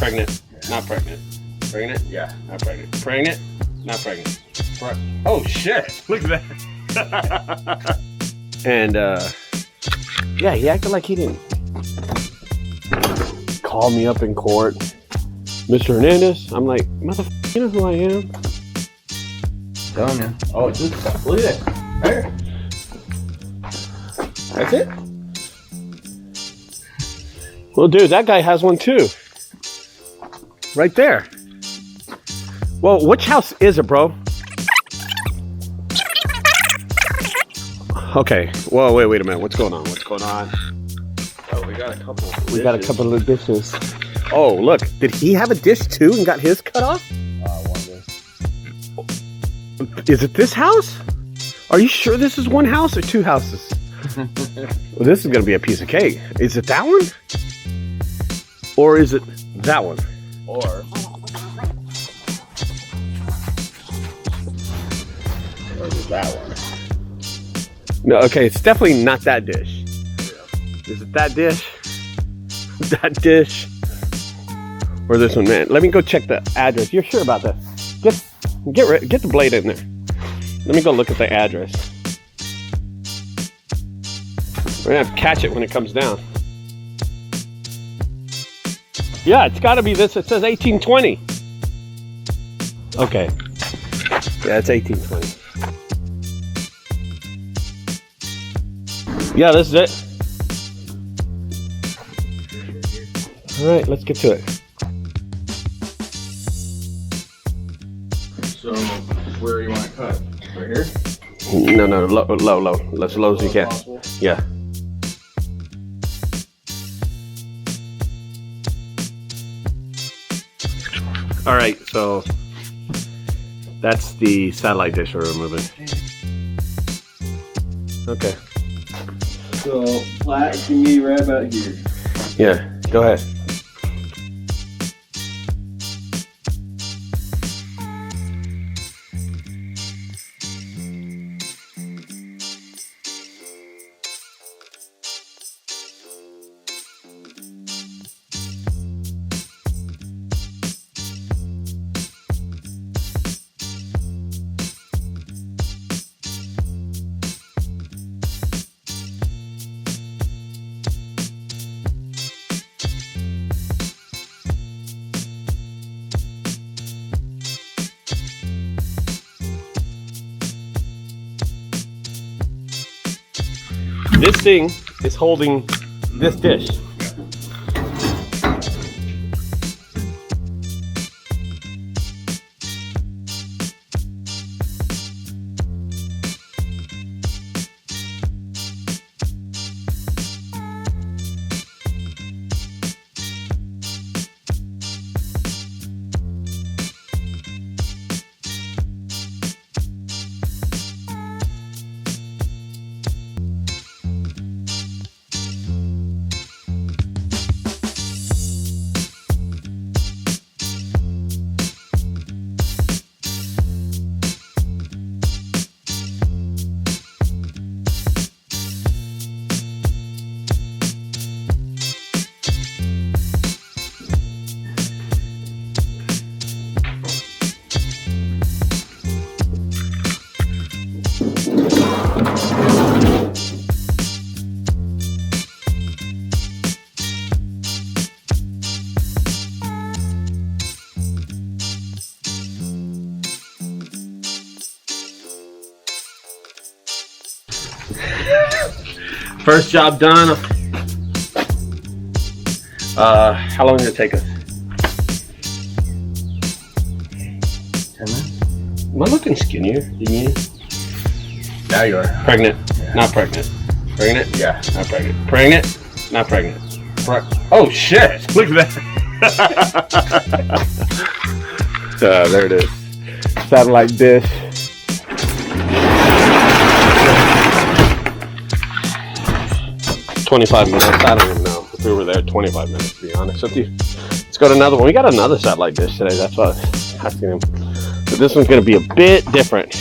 Pregnant. Not pregnant. Pregnant? Yeah. Not pregnant. Pregnant? Not pregnant. Oh shit! Look at that. And yeah, he acted like he didn't call me up in court. Mr. Hernandez. I'm like, motherfucker, you know who I am? Telling you. Oh, it's just, look at it. There. That's it? Well, dude, that guy has one too. Right there. Well, which house is it, bro? Okay. Well, wait a minute. What's going on? What's going on? Oh, we got a couple. We got a couple of dishes. Oh, look. Did he have a dish too and got his cut off? One Is it this house? Are you sure this is one house or two houses? Well, this is going to be a piece of cake. Is it that one? Or is it that one? Or is it that one? No, okay, it's definitely not that dish. Is it that dish? That dish? Or this one, man? Let me go check the address. You're sure about that? Get the blade in there. Let me go look at the address. We're gonna have to catch it when it comes down. Yeah, it's gotta be this. It says 1820. Okay. Yeah, it's 1820. Yeah, this is it. All right, let's get to it. So, where do you want to cut? Right here? No, low. As low as you can. Possible? Yeah. All right, so that's the satellite dish we're removing. Okay. So, flat can be right about here. Yeah, go ahead. This thing is holding this dish. First job done. How long did it take us? 10 minutes? Am I looking skinnier than you? Now you are. Pregnant. Yeah. Not pregnant. Pregnant? Yeah. Not pregnant. Pregnant? Not pregnant. Oh shit! Look at that. There it is. Satellite dish. $25 minutes. I don't even know if we were there 25 minutes, to be honest with you. Let's go to another one. We got another satellite dish today. That's what I was asking him. But this one's going to be a bit different.